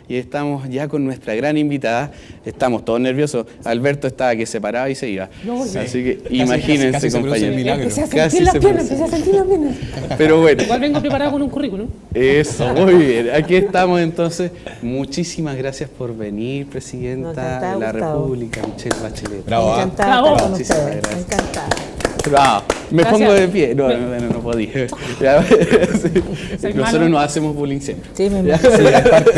y estamos ya con nuestra gran invitada. Estamos todos nerviosos. Alberto estaba que se paraba y se iba. No, así que imagínense, casi compañeros. empecé a sentir las piernas. Pero bueno. Igual vengo preparado con un currículum. Eso, muy bien. Aquí estamos entonces. Muchísimas gracias por venir, Presidenta de la República, Michelle Bachelet. Bravo. Encantada con Muchísimas ustedes. gracias. Encantada. Bravo. Me Gracias. pongo de pie. No podía. Sí. Nosotros nos hacemos bullying siempre. Sí, me Sí, imagino.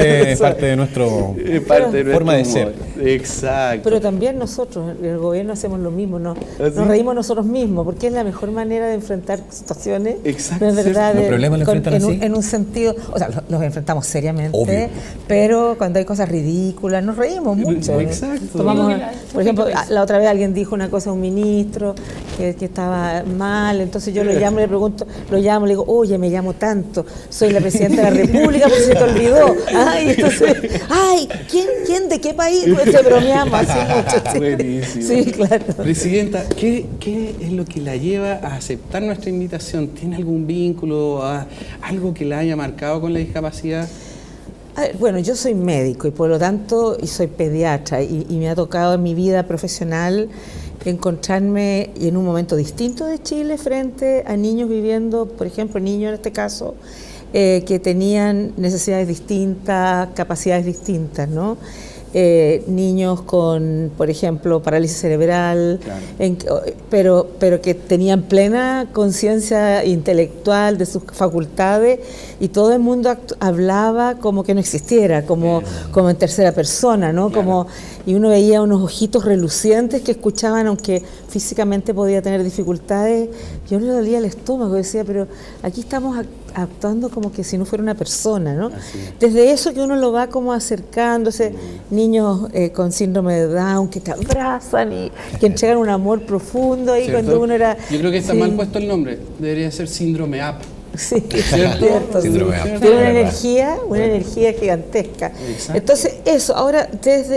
es parte de nuestro Es parte de forma de nuestro ser. humor. Exacto. Pero también nosotros, el gobierno, hacemos lo mismo, ¿no? ¿Ah, sí? Nos reímos nosotros mismos, porque es la mejor manera de enfrentar situaciones. Exacto, No es verdad. ¿Los problemas los enfrentan así? En un sentido, o sea, los enfrentamos seriamente, Obvio. pero cuando hay cosas ridículas, nos reímos mucho. Exacto. Tomamos, Yo por ejemplo, la otra vez alguien dijo una cosa a un ministro que estaba mal, entonces yo lo llamo y le pregunto, le digo, oye, me llamo tanto, soy la Presidenta de la República, pues se te olvidó. Y entonces, ¿quién de qué país? Pues te bromeamos así mucho. Sí. Buenísimo. Sí, claro. Presidenta, ¿qué es lo que la lleva a aceptar nuestra invitación? ¿Tiene algún vínculo, algo que la haya marcado con la discapacidad? A ver, bueno, yo soy médico y por lo tanto soy pediatra y me ha tocado en mi vida profesional encontrarme en un momento distinto de Chile frente a niños viviendo, por ejemplo, niños en este caso, que tenían necesidades distintas, capacidades distintas, ¿no? Niños con, por ejemplo, parálisis cerebral, Claro. pero que tenían plena conciencia intelectual de sus facultades y todo el mundo hablaba como que no existiera, como en tercera persona, ¿no? Claro. Y uno veía unos ojitos relucientes que escuchaban, aunque físicamente podía tener dificultades. Yo le dolía el estómago, decía, pero aquí estamos actuando como que si no fuera una persona, ¿no? Así es. Desde eso que uno lo va como acercándose, niños con síndrome de Down que te abrazan y que entregan un amor profundo ahí ¿Cierto? cuando uno era... Yo creo que está sí, mal puesto el nombre. Debería ser síndrome AP. sí, ¿Cierto? cierto, sí. Síndrome de Down. Tiene Verdad. una energía gigantesca. Exacto. Entonces eso, ahora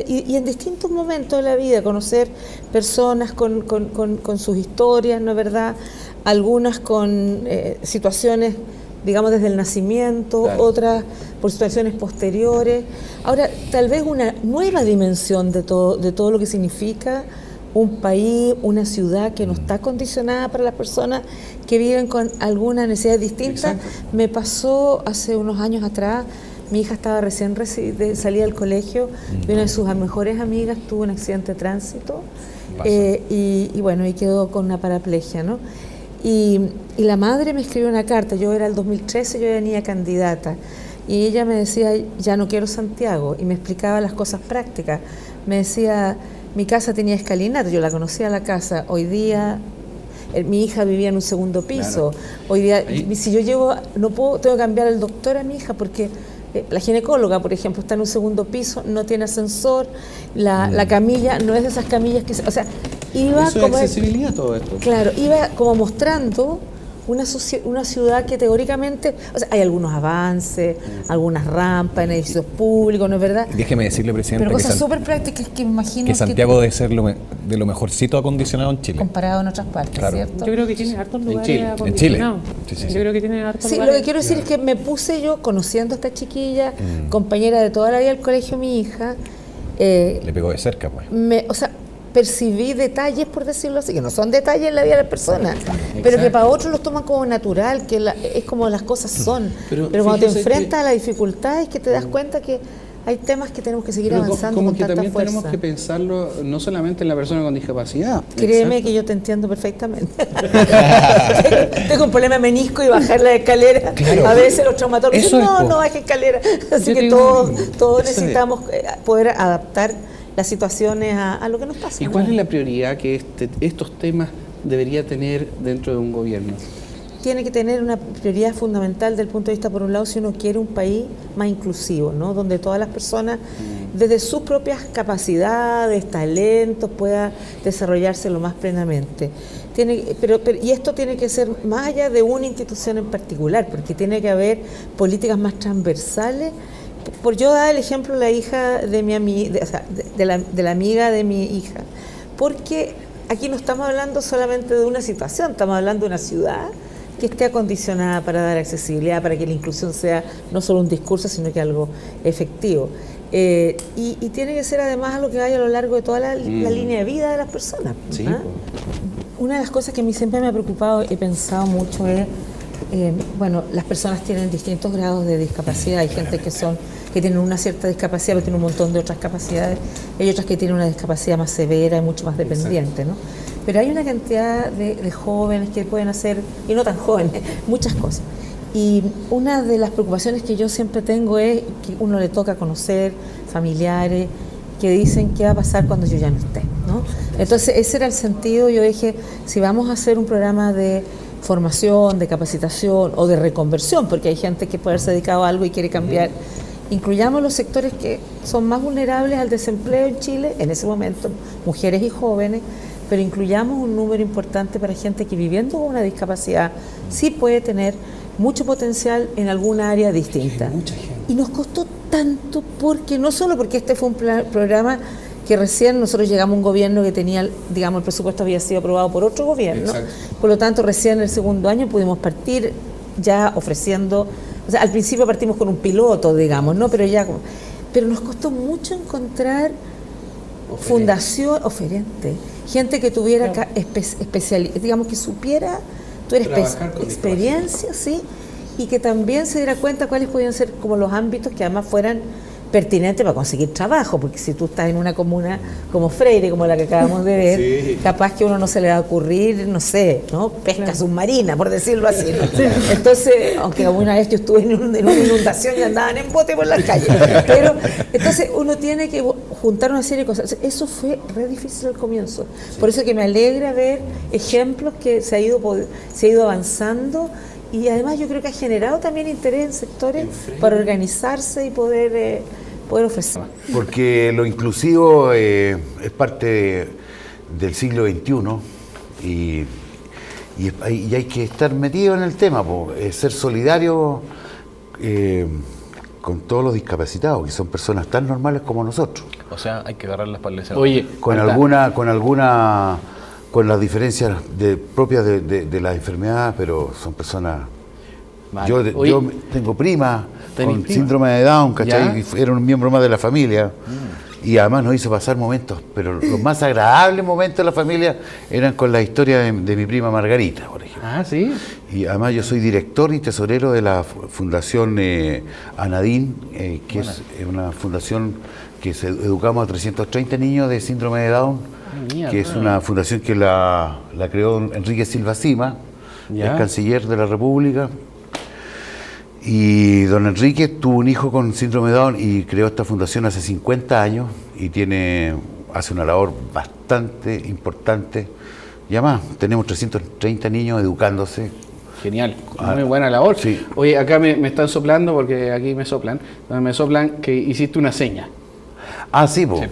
y en distintos momentos de la vida, conocer personas con sus historias, ¿no es verdad? Algunas con situaciones, digamos, desde el nacimiento, Claro. otras por situaciones posteriores. Ahora, tal vez una nueva dimensión de todo lo que significa un país, una ciudad que no está condicionada para las personas que viven con algunas necesidades distintas. Exacto. Me pasó hace unos años atrás, mi hija estaba recién salida del colegio y una de sus mejores amigas tuvo un accidente de tránsito y bueno, y quedó con una paraplegia, ¿no? Y la madre me escribió una carta, yo era el 2013, yo era niña candidata, y ella me decía, ya no quiero Santiago, y me explicaba las cosas prácticas. Me decía, mi casa tenía escalinata, yo la conocía la casa, hoy día mi hija vivía en un segundo piso, Claro. hoy día, Ahí. si yo tengo que cambiar el doctor a mi hija porque la ginecóloga, por ejemplo, está en un segundo piso, no tiene ascensor, la camilla no es de esas camillas que o sea, iba Eso es como accesibilidad todo esto. claro, iba como mostrando una ciudad que teóricamente, o sea, hay algunos avances, algunas rampas en edificios públicos, ¿no es verdad? Déjeme decirle, Presidenta, Pero que, cosas súper prácticas que me imagino que Santiago debe ser de lo mejorcito acondicionado en Chile. comparado en otras partes, Claro. ¿cierto? Yo creo que tiene hartos lugares Chile. En Chile. acondicionados. Sí, sí, sí. Yo creo que tiene hartos Sí, lo lugares. que quiero decir es que me puse yo, conociendo a esta chiquilla, compañera de toda la vida del colegio, mi hija, Le pegó de cerca, pues. o sea, percibí detalles, por decirlo así, que no son detalles en la vida de las personas, pero que para otros los toman como natural, que es como las cosas son. Pero Pero cuando te fíjese enfrentas que- a la dificultad es que te das cuenta que hay temas que tenemos que seguir Pero avanzando como con que tanta también fuerza. tenemos que pensarlo no solamente en la persona con discapacidad. Créeme Exacto. que yo te entiendo perfectamente. Tengo un problema de menisco y bajar la escalera. Claro. A veces los traumatólogos Eso dicen, es, no, po. no baje escalera. Así Yo que digo, todos eso es. necesitamos poder adaptar las situaciones a lo que nos pasa. ¿Y ¿no? cuál es la prioridad que estos temas debería tener dentro de un gobierno? Tiene que tener una prioridad fundamental del punto de vista, por un lado, si uno quiere un país más inclusivo, ¿no? Donde todas las personas, desde sus propias capacidades, talentos, puedan desarrollarse lo más plenamente. Y esto tiene que ser más allá de una institución en particular, porque tiene que haber políticas más transversales. Por yo dar el ejemplo de la hija de mi amiga, de la amiga de mi hija, porque aquí no estamos hablando solamente de una situación, estamos hablando de una ciudad, que esté acondicionada para dar accesibilidad, para que la inclusión sea no solo un discurso, sino que algo efectivo. Y tiene que ser además algo que vaya a lo largo de toda la línea de vida de las personas. Sí. Una de las cosas que a mí siempre me ha preocupado, he pensado mucho es, bueno, las personas tienen distintos grados de discapacidad. Hay gente que tienen una cierta discapacidad, pero tienen un montón de otras capacidades. Hay otras que tienen una discapacidad más severa y mucho más dependiente, ¿no? Pero hay una cantidad de jóvenes que pueden hacer, y no tan jóvenes, muchas cosas. Y una de las preocupaciones que yo siempre tengo es que uno le toca conocer familiares que dicen qué va a pasar cuando yo ya no esté, ¿no? Entonces ese era el sentido. Yo dije, si vamos a hacer un programa de formación, de capacitación o de reconversión, porque hay gente que puede haberse dedicado a algo y quiere cambiar, incluyamos los sectores que son más vulnerables al desempleo en Chile, en ese momento, mujeres y jóvenes, pero incluyamos un número importante para gente que viviendo con una discapacidad sí puede tener mucho potencial en alguna área distinta. Mucha gente. Y nos costó tanto porque, no solo porque este fue un programa que recién nosotros llegamos a un gobierno que tenía, digamos, el presupuesto había sido aprobado por otro gobierno. Exacto. Por lo tanto, recién en el segundo año pudimos partir ya ofreciendo, o sea, al principio partimos con un piloto, digamos, ¿no? Pero nos costó mucho encontrar fundación oferente, gente que tuviera especialidad, digamos, que supiera, tuviera experiencia, sí, y que también se diera cuenta cuáles podían ser como los ámbitos que además fueran pertinentes para conseguir trabajo, porque si tú estás en una comuna como Freire, como la que acabamos de ver, sí, capaz que a uno no se le va a ocurrir, no sé, ¿no? Pesca submarina, por decirlo así, ¿no? Sí. Entonces, aunque alguna vez yo estuve en una inundación y andaban en bote por las calles, pero entonces uno tiene que juntar una serie de cosas. Eso fue re difícil al comienzo, sí. Por eso que me alegra ver ejemplos que se ha ido avanzando. Y además yo creo que ha generado también interés en sectores para organizarse y poder ofrecer. Porque lo inclusivo es parte del siglo XXI y hay que estar metido en el tema, ser solidario con todos los discapacitados, que son personas tan normales como nosotros. O sea, hay que agarrarlas para el deseo. Oye, con las diferencias propias de las enfermedades, pero son personas... Vale. Yo tengo prima con síndrome de Down, ¿cachai? Era un miembro más de la familia. Y además nos hizo pasar momentos, pero los más agradables momentos de la familia eran con la historia de mi prima Margarita, por ejemplo. Ah, ¿sí? Y además yo soy director y tesorero de la Fundación Anadín, que es una fundación que educamos a 330 niños de síndrome de Down, que es una fundación que la creó Enrique Silva Cima, el canciller de la República. Y don Enrique tuvo un hijo con síndrome de Down y creó esta fundación hace 50 años y hace una labor bastante importante. Y además tenemos 330 niños educándose. Genial, muy buena labor. Sí. Oye, acá me están soplando, porque aquí me soplan que hiciste una seña. Ah, sí, pues.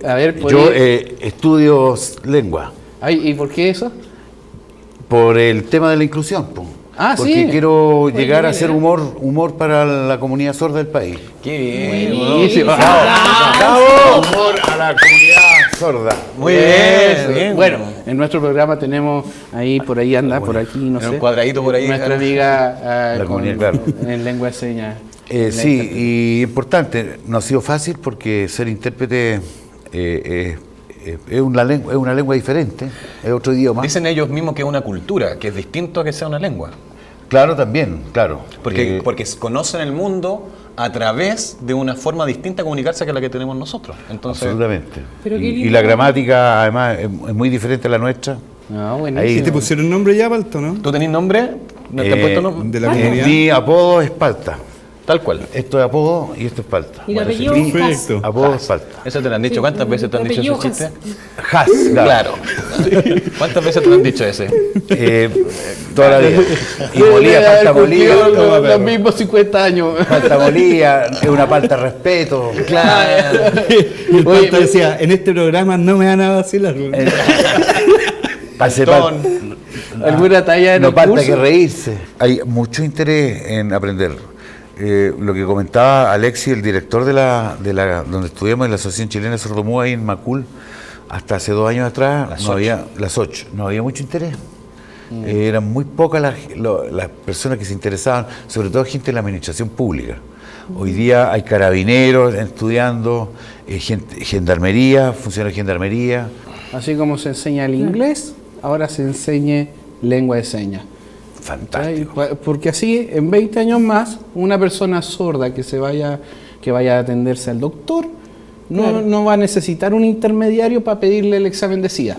A ver, yo estudio lengua. Ay, ¿y por qué eso? Por el tema de la inclusión, pues. Ah, porque sí. Quiero llegar a hacer humor para la comunidad sorda del país. ¡Qué bien! Buenísimo. ¡Bravo! Humor a la comunidad sorda. Muy bien. Bueno, en nuestro programa tenemos por ahí anda, por aquí, no sé. Un cuadradito por ahí. Nuestra amiga la comunidad, claro. En lengua de señas. Sí, y importante, no ha sido fácil porque ser intérprete es una lengua diferente, es otro idioma. Dicen ellos mismos que es una cultura, que es distinto a que sea una lengua. Claro, también, claro. Porque conocen el mundo a través de una forma distinta de comunicarse que la que tenemos nosotros. Entonces, absolutamente. Y la gramática, además, es muy diferente a la nuestra. No, buenísimo. Ahí te pusieron nombre ya, Palto, ¿no? ¿Tú tenés nombre? ¿No te han puesto nombre? De la comunidad. Mi apodo es Palta. Tal cual. Esto es apodo y esto es Palta. Y el apellido Perfecto. Apodo es Palta. ¿Eso te lo han dicho? ¿Cuántas veces te han dicho ese chiste? Has, claro. ¿Cuántas veces te lo han dicho ese? Toda la vida. Y molía, palta molía. Los mismos 50 años. Palta molía, es una palta de respeto. Claro. Y el Palta decía, en este programa no me van a vacilar. ¿Alguna talla en no el falta curso? que reírse. Hay mucho interés en aprender. Lo que comentaba Alexis, el director de la donde estudiamos en la Asociación Chilena de Sordomudos ahí en Macul, hasta hace 2 años atrás, no había mucho interés. Eran muy pocas las personas que se interesaban, sobre todo gente de la administración pública. Hoy día hay carabineros estudiando, gendarmería, funcionarios de gendarmería. Así como se enseña el inglés, ahora se enseñe lengua de señas. Fantástico. Porque así, en 20 años más, una persona sorda que vaya a atenderse al doctor, no va a necesitar un intermediario para pedirle el examen de SIDA.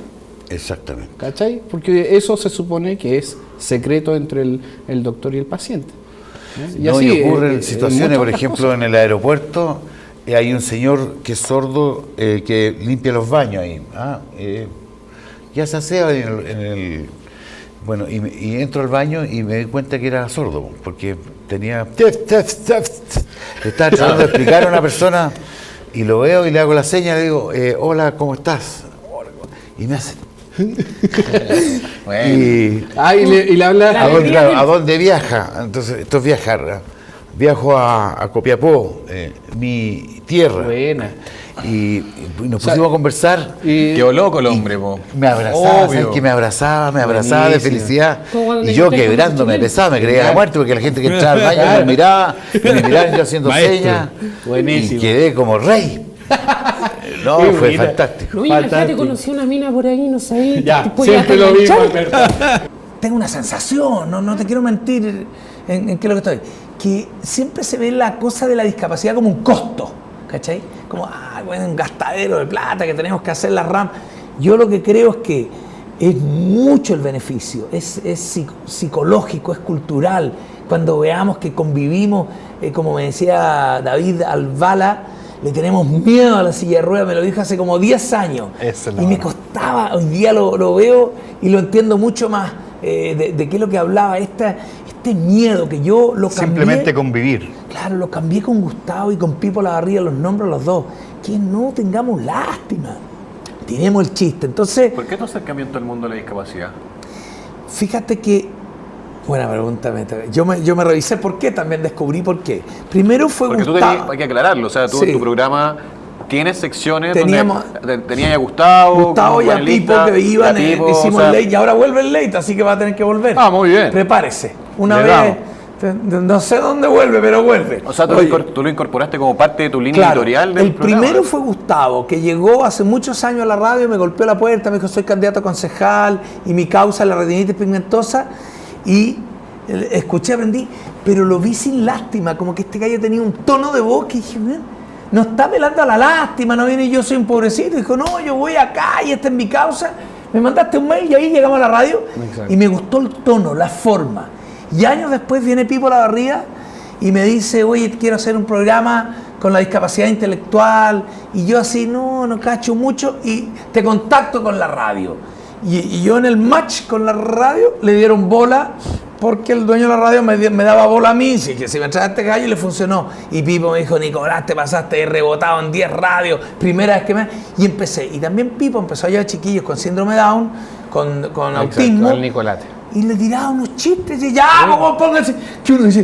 Exactamente. ¿Cachai? Porque eso se supone que es secreto entre el doctor y el paciente. Y ocurren situaciones, por ejemplo, en el aeropuerto, hay un señor que es sordo que limpia los baños ahí. Ya se asea bueno, y entro al baño y me di cuenta que era sordo, porque tenía... Le estaba tratando de explicar a una persona y lo veo y le hago la seña, le digo, hola, ¿cómo estás? Y me hace... y le habla... ¿A dónde viaja? Entonces, esto es viajar. Viajo a Copiapó, mi tierra. Buena. Y nos pusimos a conversar. Quedó loco el hombre, po. Me abrazaba, ¿sabes qué? Me abrazaba de felicidad. Y yo quebrándome, pesado, me creía la muerte porque la gente que entraba al baño me miraba yo haciendo señas. Buenísimo. Y quedé como rey. No, fue fantástico. No, imagínate, conocí una mina por ahí, no sabía. Ya, siempre lo mismo, Alberto. Tengo una sensación, no te quiero mentir en qué es lo que estoy, que siempre se ve la cosa de la discapacidad como un costo, ¿cachai? Como, bueno, un gastadero de plata que tenemos que hacer la RAM. Yo lo que creo es que es mucho el beneficio, es psicológico, es cultural. Cuando veamos que convivimos, como me decía David Albala, le tenemos miedo a la silla de ruedas, me lo dijo hace como 10 años. Y me costaba, hoy día lo veo y lo entiendo mucho más de qué es lo que hablaba, este miedo que yo lo cambié. Simplemente convivir. Claro, lo cambié con Gustavo y con Pipo Lavarría, los nombro a los dos. Que no tengamos lástima, tenemos el chiste. Entonces, ¿por qué tu acercamiento al mundo de la discapacidad? Fíjate que, buena pregunta, yo me revisé por qué, también descubrí por qué. Primero fue porque Gustavo. hay que aclararlo, o sea, tú en tu programa tienes secciones donde tenías a Gustavo y a Pipo que iban, hicimos late y ahora vuelve el late, así que va a tener que volver. Muy bien. Prepárese. Una vez, no sé dónde vuelve, pero vuelve. O sea, tú lo incorporaste como parte de tu línea editorial del programa. El primero fue Gustavo, que llegó hace muchos años a la radio, me golpeó la puerta, me dijo, soy candidato a concejal y mi causa es la retinitis pigmentosa. Y escuché, aprendí, pero lo vi sin lástima, como que este gallo tenía un tono de voz que dije, no está apelando a la lástima, no viene y yo soy un pobrecito. Dijo, no, yo voy acá y esta es mi causa. Me mandaste un mail y ahí llegamos a la radio. Exacto. Y me gustó el tono, la forma. Y años después viene Pipo Lavarría y me dice, oye, quiero hacer un programa con la discapacidad intelectual. Y yo así, no cacho mucho y te contacto con la radio. Y yo en el match con la radio le dieron bola porque el dueño de la radio me daba bola a mí, y que si me trae este gallo y le funcionó. Y Pipo me dijo, Nicolás, te pasaste rebotado en 10 radios, primera vez que me... Y empecé. Y también Pipo empezó a llevar chiquillos con síndrome de Down, con autismo. El Nicolate. Y le tiraba unos chistes y ya, vamos, pónganse. Que uno dice,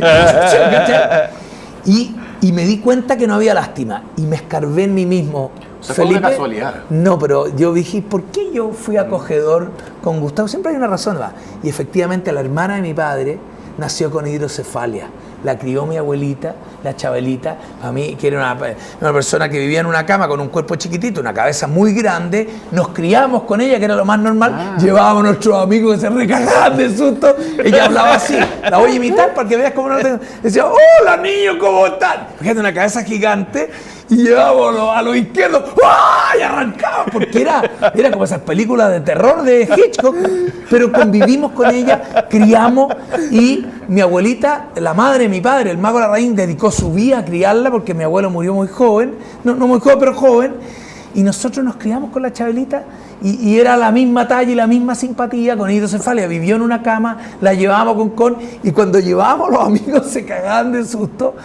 y me di cuenta que no había lástima. Y me escarbé en mí mismo. O sea, fue una casualidad. No, pero yo dije, ¿por qué yo fui acogedor con Gustavo? Siempre hay una razón, ¿va? Y efectivamente la hermana de mi padre nació con hidrocefalia. La crió mi abuelita, la Chabelita, a mí, que era una persona que vivía en una cama con un cuerpo chiquitito, una cabeza muy grande. Nos criamos con ella, que era lo más normal. Llevábamos a nuestros amigos que se recagaban de susto. Ella hablaba así. La voy a imitar para que veas cómo no tengo. Decía, hola niños, ¿cómo están? Fíjate, una cabeza gigante. Y llevábamos a los izquierdos, ¡ah! Y arrancaba, porque era como esas películas de terror de Hitchcock, pero convivimos con ella, criamos, y mi abuelita, la madre de mi padre, el Mago Larraín, dedicó su vida a criarla, porque mi abuelo murió muy joven, no muy joven, pero joven, y nosotros nos criamos con la Chabelita, y era la misma talla y la misma simpatía, con hidrocefalia, vivió en una cama, la llevábamos y cuando llevábamos los amigos se cagaban de susto.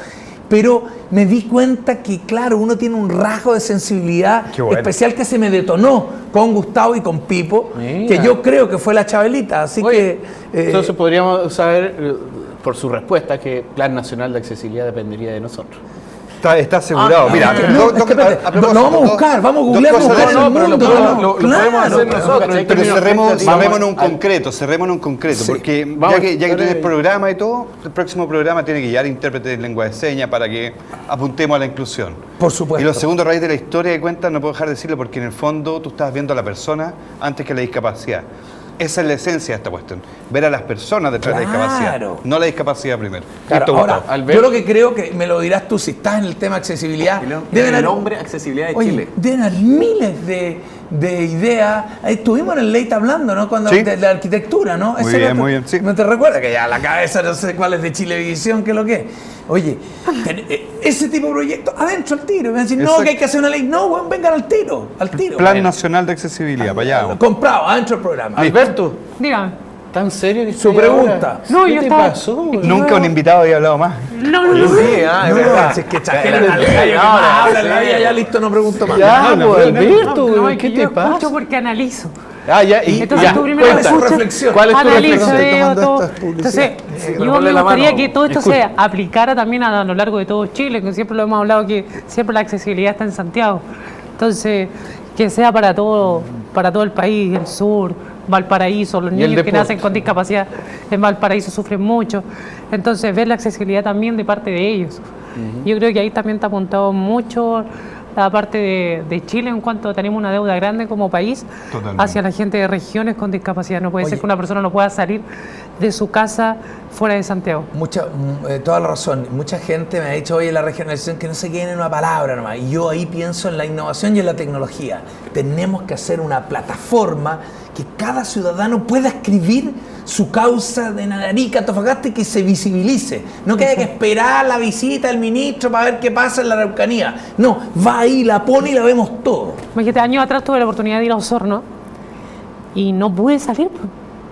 Pero me di cuenta que, claro, uno tiene un rasgo de sensibilidad especial que se me detonó con Gustavo y con Pipo, que yo creo que fue la Chabelita. Así entonces podríamos saber, por su respuesta, que Plan Nacional de Accesibilidad dependería de nosotros. Está asegurado. Mira, No vamos a buscar, vamos a googlear dos cosas. el mundo. Lo podemos hacer nosotros. Pero cerremos en un concreto, Sí. porque Vamos, ya que tú tienes dale. programa y todo, el próximo programa tiene que llevar intérprete de lengua de señas para que apuntemos a la inclusión. Por supuesto. Y lo segundo, a raíz de la historia que cuentas, no puedo dejar de decirlo porque en el fondo tú estás viendo a la persona antes que la discapacidad. Esa es la esencia de esta cuestión, ver a las personas detrás de la discapacidad, no la discapacidad primero. Claro, Listo, ahora, Gustavo. Alberto. yo lo que creo que me lo dirás tú si estás en el tema de accesibilidad. Deben el nombre Accesibilidad de Oye, Chile. deben haber miles de ideas. Estuvimos en el Late hablando, ¿no? Cuando Sí. de la arquitectura, ¿no? Muy Ese bien, era tu- muy bien, sí. ¿No te recuerdas? Que ya la cabeza no sé cuál es de Chilevisión, qué es lo que es. Oye, ese tipo de proyectos, adentro al tiro. Me decir, no, Exacto. que hay que hacer una ley. No, weón, vengan al tiro. Al tiro. Plan Nacional de Accesibilidad, para allá. Comprado, adentro del programa. Alberto, Dígame. ¿tan serio que Su estoy pregunta. ahora? No, ¿Qué yo te estaba- pasó? es que Nunca yo- un invitado había hablado más. No. Es verdad. Si es que chajeran al gallo que más habla en la vida, ya listo, no pregunto más. Ya, no, pues, no, Alberto, No, es ¿qué que te yo pasa? escucho porque analizo. Ah, ya, y Entonces ya, tú primero ¿cuál es su escuchas, reflexión? ¿Cuál es tu analizo, reflexión? Estoy veo tomando todo. esto, es publicidad. Entonces, pero yo ponle me la gustaría mano. que todo esto Escucha. se aplicara también a lo largo de todo Chile, que siempre lo hemos hablado, que siempre la accesibilidad está en Santiago. Entonces, que sea para todo el país, el sur, Valparaíso, los Y el niños que deporte. nacen con discapacidad en Valparaíso sufren mucho. Entonces, ver la accesibilidad también de parte de ellos. Yo creo que ahí también está apuntado mucho la parte de Chile en cuanto tenemos una deuda grande como país Totalmente. hacia la gente de regiones con discapacidad. No puede Oye. ser que una persona no pueda salir de su casa fuera de Santiago. Toda la razón. Mucha gente me ha dicho, oye, la regionalización, que no se quede en una palabra nomás. Y yo ahí pienso en la innovación y en la tecnología. Tenemos que hacer una plataforma que cada ciudadano pueda escribir su causa de Narica, Antofagasta y que se visibilice. No que haya que esperar la visita del ministro para ver qué pasa en la Araucanía. No, va ahí, la pone y la vemos todo. Imagínate, años atrás tuve la oportunidad de ir a Osorno y no pude salir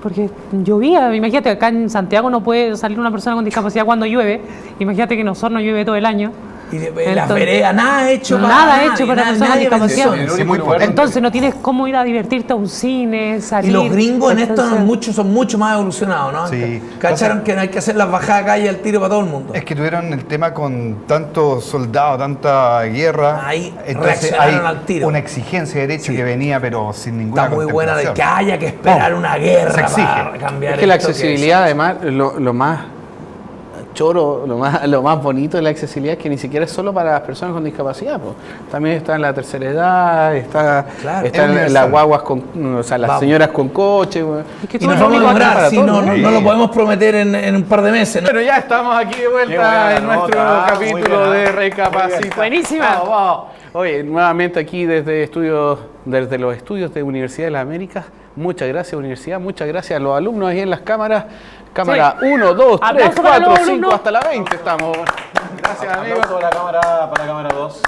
porque llovía. Imagínate, acá en Santiago no puede salir una persona con discapacidad cuando llueve. Imagínate que en Osorno llueve todo el año. Y las Entonces, veredas, nada hecho para nada nadie, hecho para personas con discapacidad. mencionó. Sí, muy importante. Entonces no tienes cómo ir a divertirte a un cine, salir. Y los gringos en esto Entonces, son mucho más evolucionados, ¿no? Sí. Cacharon que no hay que hacer las bajadas a calle al tiro para todo el mundo. Es que tuvieron el tema con tantos soldados, tanta guerra. Ahí entonces reaccionaron hay al tiro. una exigencia de derecho que venía, pero sin ninguna Está muy buena de que contemplación. haya que esperar No, una guerra se exige. para cambiar Es que la esto accesibilidad, además, lo más choro, lo más bonito de la accesibilidad es que ni siquiera es solo para las personas con discapacidad. Po. También está en la tercera edad, está Claro, está es en las universal. guaguas con, o sea, las Vamos. señoras con coche. po. es que Y tú nos eres vamos a único acá. lograr, para si todo no, el mundo. no lo podemos prometer en un par de meses, ¿no? Bueno, ya estamos aquí de vuelta Qué buena en nuestro nota, muy capítulo buena. de Recapacita. Buenísima. Vamos, vamos. Oye, nuevamente aquí desde los estudios de Universidad de las Américas. Muchas gracias, Universidad. Muchas gracias a los alumnos ahí en las cámaras. Cámara 1, 2, 3, Aplauso para 4, los 5, alumnos. hasta la 20 estamos. Gracias, amigos. Aplauso para la cámara 2.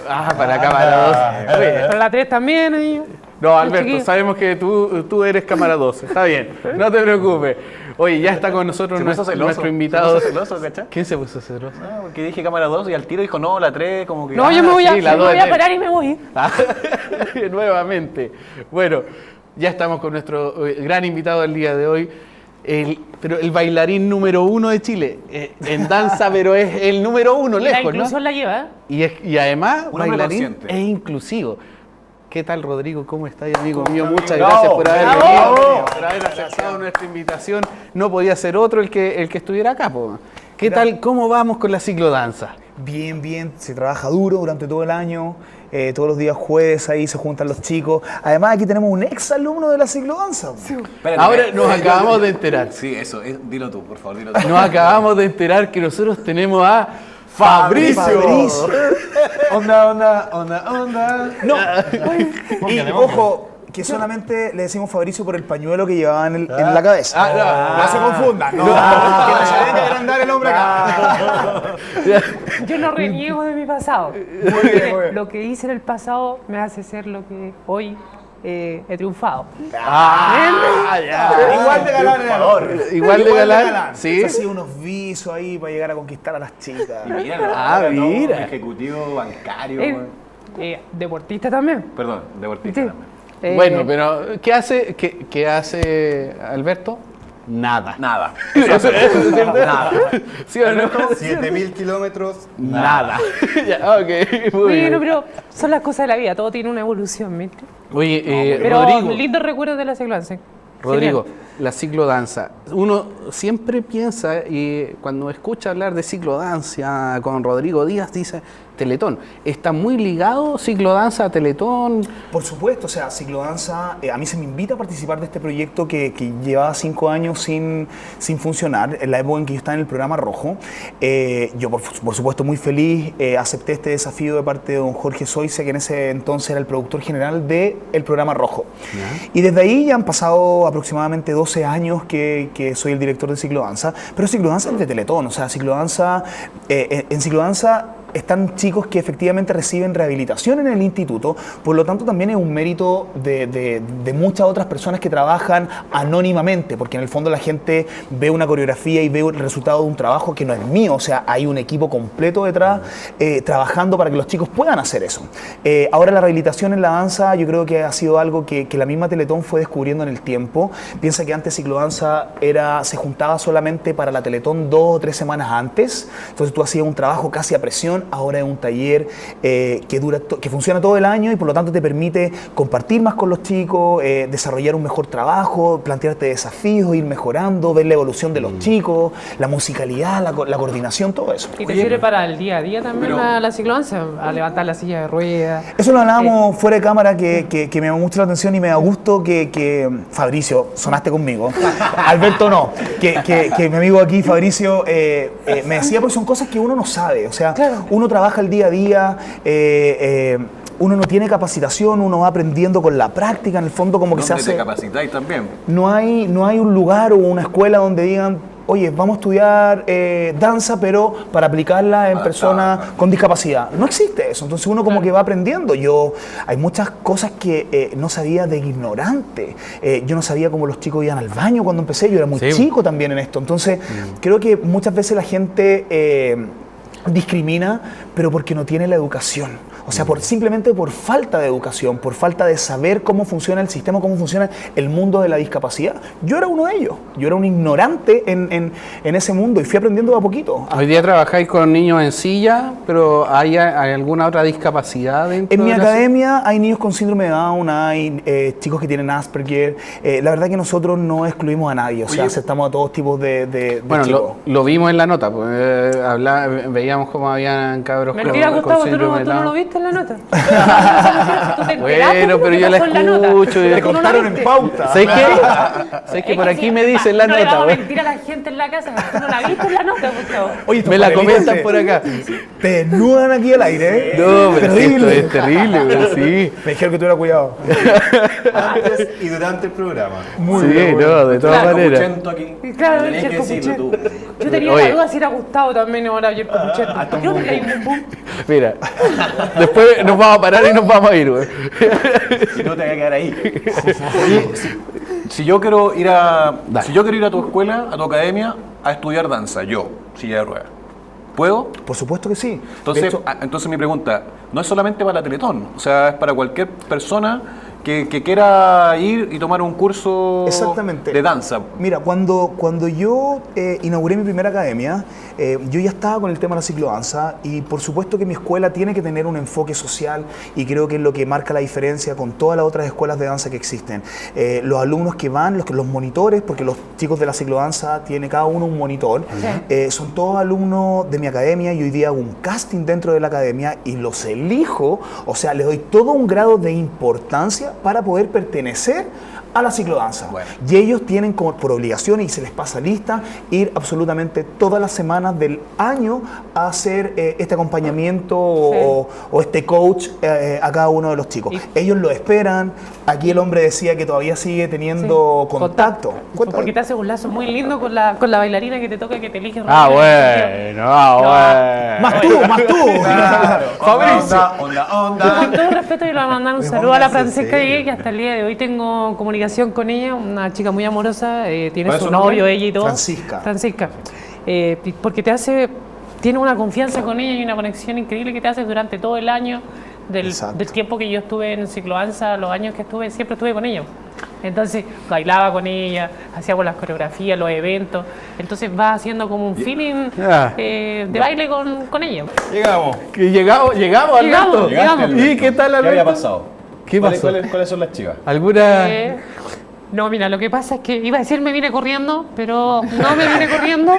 Ah, para cámara 2. Oye, Pero la 3 también. no, Alberto, chiquillo. sabemos que tú eres cámara 2. Está bien, no te preocupes. Oye, ya está con nosotros nuestro invitado. Se puso celoso, ¿cachai? ¿Quién se puso celoso? Ah, porque dije cámara 2 y al tiro dijo no, la 3, como que. No, yo me voy sí, la yo me dos voy de a tres. parar y me voy. Ah, nuevamente. Bueno, ya estamos con nuestro gran invitado del día de hoy. Pero el bailarín número 1 de Chile, en danza, pero es el número 1 La lejos, ¿no? inclusión la lleva. Y además, Un hombre bailarín consciente. es inclusivo. ¿Qué tal, Rodrigo? ¿Cómo estás, amigo mío? Muchas Bravo, gracias por haber bravo. venido, por haber aceptado nuestra invitación. No podía ser otro el que estuviera acá, po. ¿Qué tal? ¿Cómo vamos con la ciclodanza? Bien, bien, se trabaja duro durante todo el año, todos los días jueves ahí se juntan los chicos. Además aquí tenemos un ex alumno de la ciclodanza. Espérate, Ahora espérate. nos acabamos de enterar. Sí, eso, dilo tú, por favor, dilo tú. Nos acabamos de enterar que nosotros tenemos a Fabricio. Fabricio. Onda. No, y ojo, que solamente le decimos Fabricio por el pañuelo que llevaba en la cabeza. No se confundan, no. Que no se venga a agrandar el hombre acá. Yo no reniego de mi pasado. Muy bien. Lo que hice en el pasado me hace ser lo que hoy he triunfado. Igual de galán en el hombre. Igual de galán, sí. Se hacía unos visos ahí para llegar a conquistar a las chicas. Mira. Ejecutivo, bancario. Deportista también. Perdón, deportista Sí. también. Bueno, pero ¿qué hace Alberto? nada. Nada. Nada. ¿Sí o no? 7.000 kilómetros. Nada. Ya, ok, muy bien. Bueno, pero son las cosas de la vida, todo tiene una evolución, ¿viste? Oye, Pero Rodrigo. lindos recuerdos de la ciclodanza. Rodrigo, la ciclodanza. Uno siempre piensa, y cuando escucha hablar de ciclodanza con Rodrigo Díaz, dice Teletón. ¿Está muy ligado ciclodanza a Teletón? Por supuesto, o sea, ciclodanza, a mí se me invita a participar de este proyecto que llevaba 5 años sin funcionar, en la época en que yo estaba en el programa Rojo. Yo, por supuesto, muy feliz, acepté este desafío de parte de don Jorge Soise, que en ese entonces era el productor general del programa Rojo. Y desde ahí ya han pasado aproximadamente 12 años que soy el director de ciclodanza, pero ciclodanza es de Teletón, o sea, ciclodanza, en ciclodanza están chicos que efectivamente reciben rehabilitación en el instituto, por lo tanto también es un mérito de muchas otras personas que trabajan anónimamente, porque en el fondo la gente ve una coreografía y ve el resultado de un trabajo que no es mío, o sea, hay un equipo completo detrás trabajando para que los chicos puedan hacer eso. Ahora la rehabilitación en la danza yo creo que ha sido algo que la misma Teletón fue descubriendo en el tiempo. Piensa que antes ciclodanza se juntaba solamente para la Teletón 2 o 3 semanas antes, entonces tú hacías un trabajo casi a presión. Ahora es un taller que funciona todo el año y por lo tanto te permite compartir más con los chicos, desarrollar un mejor trabajo, plantearte desafíos, ir mejorando, ver la evolución de los chicos, la musicalidad, la coordinación, todo eso. Y te sirve para el día a día también la ciclodanza, a levantar la silla de ruedas. Eso lo hablábamos fuera de cámara, que me llamó mucho la atención y me da gusto que Fabricio, sonaste conmigo, Alberto no, que mi amigo aquí, Fabricio, me decía, porque son cosas que uno no sabe, o sea, claro. Uno trabaja el día a día, uno no tiene capacitación, uno va aprendiendo con la práctica, en el fondo como que se hace... te capacitáis también? No hay un lugar o una escuela donde digan, oye, vamos a estudiar danza, pero para aplicarla en personas con discapacidad. No existe eso, entonces uno como que va aprendiendo. Hay muchas cosas que no sabía de ignorante. Yo no sabía cómo los chicos iban al baño cuando empecé, yo era muy chico también en esto. Entonces creo que muchas veces la gente... discrimina, pero porque no tiene la educación. O sea, simplemente por falta de educación, por falta de saber cómo funciona el sistema, cómo funciona el mundo de la discapacidad. Yo era uno de ellos. Yo era un ignorante en ese mundo y fui aprendiendo de a poquito. Hoy día trabajáis con niños en silla, pero ¿hay alguna otra discapacidad dentro En mi de academia hay niños con síndrome de Down, hay chicos que tienen Asperger. La verdad que nosotros no excluimos a nadie, o sea, aceptamos a todos tipos de Bueno, chicos. lo vimos en la nota, pues, veíamos cómo habían cabros Mentira, con Gustavo, síndrome de tú no Down. lo viste en la nota. Tú te enteraste Bueno, pero porque yo la pasó en la nota. escucho. Le Tú no la contaron en viste. pauta. ¿Sabes qué? ¿Sabes qué? Por Es aquí que me sí, dicen la no le nota, vamos a güey. mentir a la gente en la casa. Tú no la viste en la nota, Gustavo. Oye, Me la comentan por acá. Te desnudan aquí al aire, ¿eh? No, pero sí, esto Terrible. es terrible, güey, sí. Me dijeron que tuviera cuidado. Antes y durante el programa. Sí, no, de todas maneras. Aquí. Claro, Tenés el que decirlo tú. Yo tenía Oye. la duda si era Gustavo también ahora yo el Copucheto. Creo que hay un boom. Mira, después nos vamos a parar y nos vamos a ir, güey. Si no te vas a quedar ahí. Oye, si yo quiero ir a tu escuela, a tu academia, a estudiar danza, silla de ruedas, ¿puedo? Por supuesto que sí. Entonces, De hecho, entonces mi pregunta, no es solamente para la Teletón, o sea, es para cualquier persona que quiera ir y tomar un curso exactamente. de danza. Mira, cuando yo inauguré mi primera academia, yo ya estaba con el tema de la ciclodanza y por supuesto que mi escuela tiene que tener un enfoque social y creo que es lo que marca la diferencia con todas las otras escuelas de danza que existen. Los alumnos que van, los monitores, porque los chicos de la ciclodanza tienen cada uno un monitor, son todos alumnos de mi academia y hoy día hago un casting dentro de la academia y los elijo, o sea, les doy todo un grado de importancia para poder pertenecer a la ciclodanza. Bueno. Y ellos tienen por obligación, y se les pasa lista, ir absolutamente todas las semanas del año a hacer este acompañamiento o este coach a cada uno de los chicos. Ellos lo esperan. Aquí el hombre decía que todavía sigue teniendo contacto. Porque te hace un lazo muy lindo con la bailarina que te toca, que te elige. Bueno. Más tú. Claro. Fabricio. Con todo respeto, yo le voy a mandar un saludo a la Francesca Diegues, que hasta el día de hoy tengo comunicación con ella, una chica muy amorosa, tiene ¿Cuál es su su nombre? novio, ella y todo. Francisca. Porque tiene una confianza con ella y una conexión increíble que te hace durante todo el año, del tiempo que yo estuve en ciclodanza, los años que estuve, siempre estuve con ella. Entonces bailaba con ella, hacíamos las coreografías, los eventos. Entonces vas haciendo como un feeling de baile con ella. Llegamos. Llegamos, Alberto. Llegamos. ¿Y qué tal, Alberto? ¿Qué había pasado? ¿Qué pasó? ¿Cuáles son las chivas? ¿Alguna...? No, mira, lo que pasa es que iba a decir me vine corriendo, pero no me vine corriendo.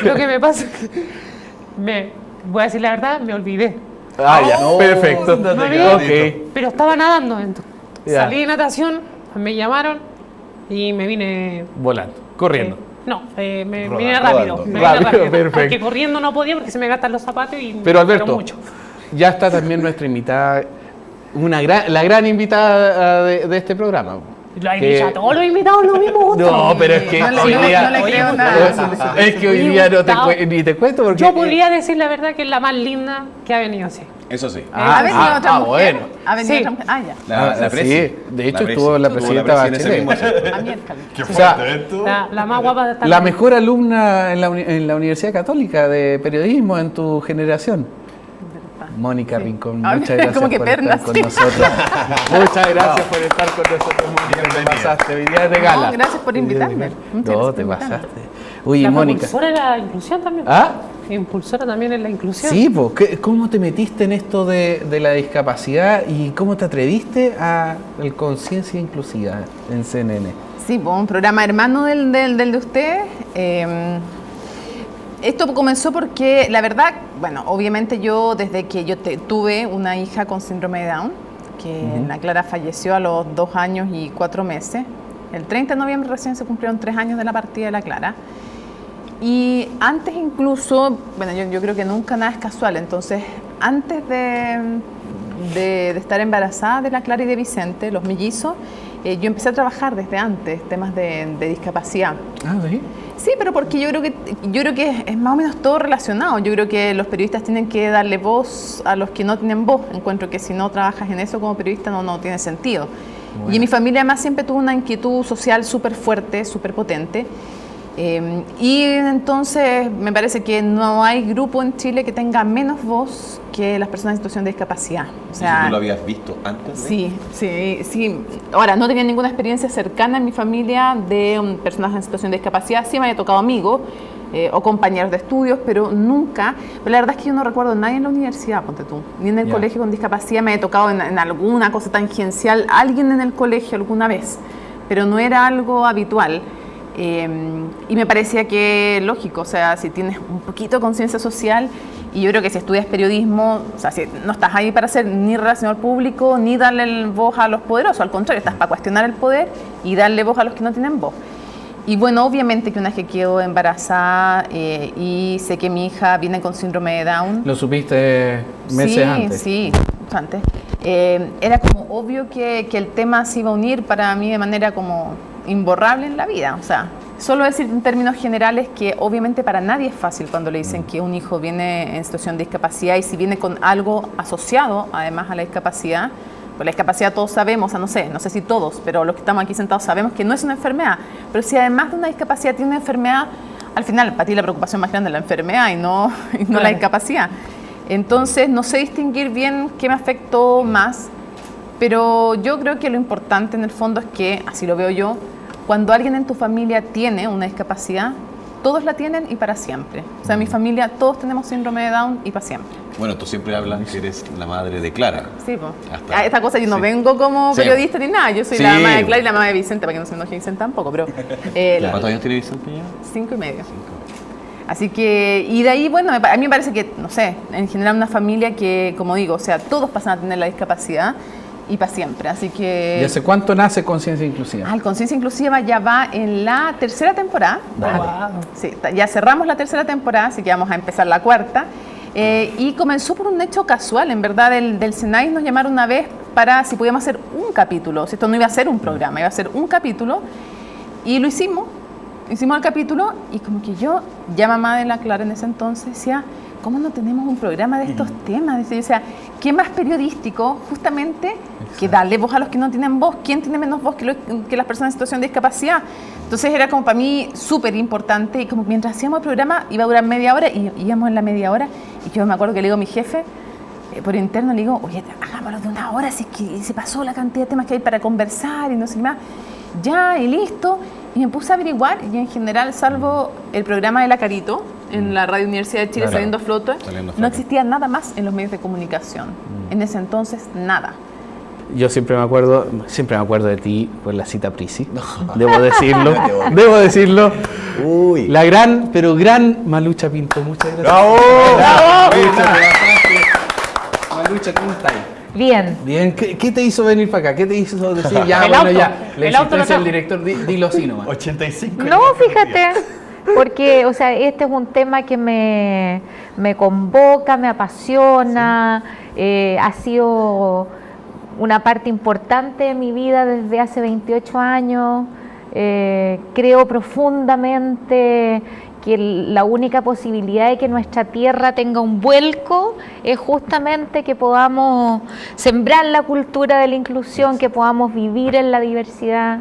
Lo que me pasa es que voy a decir la verdad, me olvidé. Perfecto. Me olvidé, Ok. pero estaba nadando. Ya. Salí de natación, me llamaron y me vine... Volando, corriendo. me vine Rodando. rápido. Rápido, perfecto. Porque corriendo no podía porque se me gastan los zapatos y Pero Alberto, mucho. ya está también nuestra invitada, la gran invitada de este programa. Lo he dicho a todos los invitados lo mismo. No, pero es que hoy día... no le creo nada. Es que hoy día ni te cuento porque... Yo podría decir la verdad que es la más linda que ha venido así. Eso sí. ¿Ha venido otra mujer? Bueno. ¿Ha venido Sí. otra mujer? Ah, ya. La sí, Presi. de hecho La estuvo Presi. la presidenta Estuvo la Presi en ese Bachelet. mismo evento. A miércoles. O sea, La más guapa de esta la mejor alumna en la Universidad Católica de Periodismo en tu generación. Mónica Rincón, Ah, muchas gracias como que por perna, estar con sí. nosotros. Muchas gracias por estar con nosotros, Mónica. Te pasaste, hoy día de gala. No, gracias por invitarme. Muchas No, gracias te por invitarme. pasaste. Oye, La Mónica. impulsora de la inclusión también. ¿Ah? Impulsora también en la inclusión. Sí, pues, ¿cómo te metiste en esto de la discapacidad y cómo te atreviste a el Conciencia Inclusiva en CNN? Sí, pues un programa hermano del de ustedes. Esto comenzó porque, la verdad, bueno, obviamente yo desde que yo tuve una hija con síndrome de Down, que la Clara falleció a los 2 años y 4 meses. El 30 de noviembre recién se cumplieron 3 años de la partida de la Clara. Y antes incluso, bueno, yo creo que nunca nada es casual, entonces antes de estar embarazada de la Clara y de Vicente, los mellizos, yo empecé a trabajar desde antes temas de discapacidad. Ah, ¿sí? Sí, pero porque yo creo que es más o menos todo relacionado. Yo creo que los periodistas tienen que darle voz a los que no tienen voz. Encuentro que si no trabajas en eso como periodista no tiene sentido. Bueno. Y en mi familia además siempre tuvo una inquietud social súper fuerte, súper potente. Y entonces me parece que no hay grupo en Chile que tenga menos voz que las personas en situación de discapacidad. O sea, ¿Y tú lo habías visto antes? Sí. Ahora, no tenía ninguna experiencia cercana en mi familia de personas en situación de discapacidad. Sí me había tocado amigos o compañeros de estudios, pero nunca. Pero la verdad es que yo no recuerdo a nadie en la universidad, ponte tú, ni en el colegio con discapacidad. Me había tocado en alguna cosa tangencial alguien en el colegio alguna vez, pero no era algo habitual. Y me parecía que lógico, o sea, si tienes un poquito de conciencia social, y yo creo que si estudias periodismo, o sea, si no estás ahí para ser ni relacionador público, ni darle voz a los poderosos, al contrario, estás para cuestionar el poder y darle voz a los que no tienen voz. Y bueno, obviamente que una vez que quedo embarazada y sé que mi hija viene con síndrome de Down. ¿Lo supiste meses antes? Sí, antes. Era como obvio que el tema se iba a unir para mí de manera como imborrable en la vida. O sea, solo decir en términos generales que obviamente para nadie es fácil cuando le dicen que un hijo viene en situación de discapacidad y si viene con algo asociado además a la discapacidad. Pues la discapacidad todos sabemos, o sea, no sé si todos, pero los que estamos aquí sentados sabemos que no es una enfermedad. Pero si además de una discapacidad tiene una enfermedad, al final para ti la preocupación más grande es la enfermedad y no la discapacidad. Entonces no sé distinguir bien qué me afectó más, pero yo creo que lo importante en el fondo es que, así lo veo yo, cuando alguien en tu familia tiene una discapacidad, todos la tienen y para siempre. O sea, en mi familia todos tenemos síndrome de Down y para siempre. Bueno, tú siempre hablas que eres la madre de Clara. Sí, pues. Esta cosa yo no vengo como periodista ni nada. Yo soy la mamá de Clara y la mamá de Vicente, para que no se enoje Vicente tampoco, pero... ¿Cuántos años tiene Vicente ya? 5 y medio. Así que, y de ahí, bueno, a mí me parece que, no sé, en general una familia que, como digo, o sea, todos pasan a tener la discapacidad y para siempre, así que... ¿Y hace cuánto nace Conciencia Inclusiva? El Conciencia Inclusiva ya va en la 3ª temporada. Wow. Sí, ya cerramos la 3ª temporada, así que vamos a empezar la 4ª. Y comenzó por un hecho casual, en verdad, del Senai nos llamaron una vez para si podíamos hacer un capítulo, si esto no iba a ser un programa, iba a ser un capítulo, y lo hicimos el capítulo, y como que yo, ya mamá de la Clara en ese entonces, decía, ¿cómo no tenemos un programa de estos temas? O sea, ¿qué más periodístico justamente que darle voz a los que no tienen voz? ¿Quién tiene menos voz que las personas en situación de discapacidad? Entonces era como para mí súper importante, y como mientras hacíamos el programa iba a durar media hora y íbamos en la media hora, y yo me acuerdo que le digo a mi jefe, por interno le digo, oye, hagámoslo de 1 hora, si es que se pasó la cantidad de temas que hay para conversar y no sé qué más. Ya, y listo. Y me puse a averiguar, y en general, salvo el programa de La Carito, en la Radio Universidad de Chile, Saliendo a Flote, no existía nada más en los medios de comunicación. En ese entonces, nada. Yo siempre me acuerdo de ti por la cita Prisi. Debo decirlo. Uy. La gran, pero gran Malucha Pinto. Muchas gracias. ¡Bravo! Malucha, ¿cómo estás? Bien. Bien, ¿qué te hizo venir para acá? ¿Qué te hizo decir ya, El bueno, auto. ya? La El auto lo insistencia del trajo. director, dilo así nomás. 85. No, fíjate, porque, o sea, este es un tema que me convoca, me apasiona, ha sido una parte importante de mi vida desde hace 28 años. Creo profundamente que la única posibilidad de que nuestra tierra tenga un vuelco es justamente que podamos sembrar la cultura de la inclusión, que podamos vivir en la diversidad.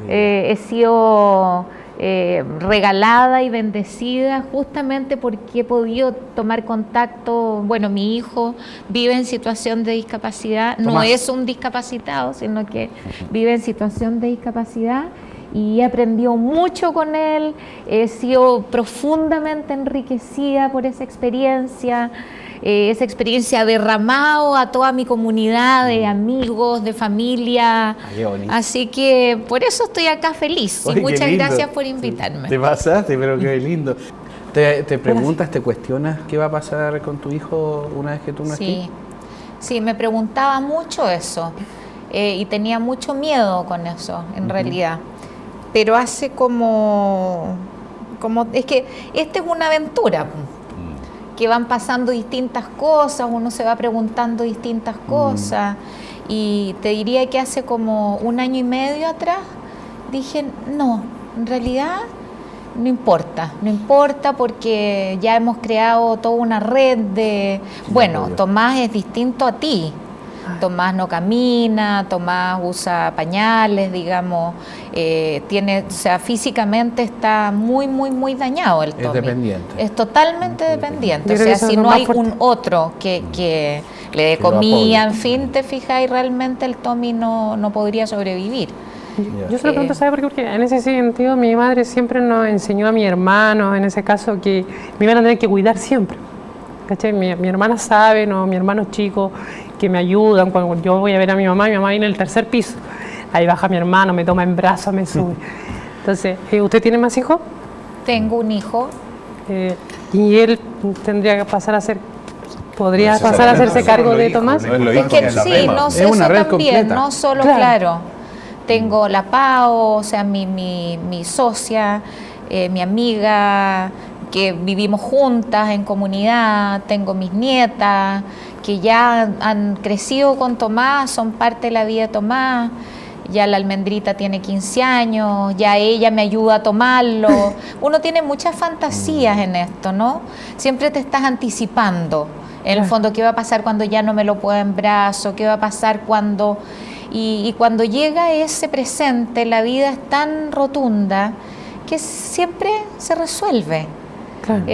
He sido regalada y bendecida justamente porque he podido tomar contacto. Bueno, mi hijo vive en situación de discapacidad, no es un discapacitado, sino que vive en situación de discapacidad, y he aprendido mucho con él, he sido profundamente enriquecida por esa experiencia ha derramado a toda mi comunidad de amigos, de familia, así que por eso estoy acá feliz. Oye, y muchas qué lindo. Gracias por invitarme. Te pasaste, pero qué lindo. ¿Te preguntas, te cuestionas qué va a pasar con tu hijo una vez que tú no estés? Sí, me preguntaba mucho eso y tenía mucho miedo con eso, en realidad. Pero hace como... Es que esta es una aventura, que van pasando distintas cosas, uno se va preguntando distintas cosas, y te diría que hace como 1 año y medio atrás dije, no, en realidad no importa porque ya hemos creado toda una red de... Bueno, Tomás es distinto a ti. Tomás no camina, Tomás usa pañales, digamos, físicamente está muy dañado el Tommy. Es dependiente. Es totalmente dependiente. Yo O creo que sea, eso si es lo no más hay fuerte. un otro que le dé Que lo comida, apoye. en fin, te fijas, y realmente el Tommy no podría sobrevivir. Yo se lo pregunto, ¿sabe por qué? Porque en ese sentido mi madre siempre nos enseñó a mi hermano, en ese caso, que me iban a tener que cuidar siempre. ¿Cachai? Mi hermana sabe, ¿no? Mi hermano chico, que me ayudan. Cuando yo voy a ver a mi mamá viene en el 3er piso. Ahí baja mi hermano, me toma en brazos, me sube. Entonces, ¿usted tiene más hijos? Tengo un hijo. Y él tendría que pasar a ser... ¿Podría pasar a hacerse cargo de Tomás? Es que sí, no sé, Es una eso red también, completa. no solo, Claro. claro. Tengo la Pao, o sea, mi socia, mi amiga, que vivimos juntas en comunidad, tengo mis nietas, que ya han crecido con Tomás, son parte de la vida de Tomás. Ya la Almendrita tiene 15 años, ya ella me ayuda a tomarlo. Uno tiene muchas fantasías en esto, ¿no? Siempre te estás anticipando. En el fondo, ¿qué va a pasar cuando ya no me lo puedo en brazo? ¿Qué va a pasar cuando...? Y cuando llega ese presente, la vida es tan rotunda que siempre se resuelve. Claro.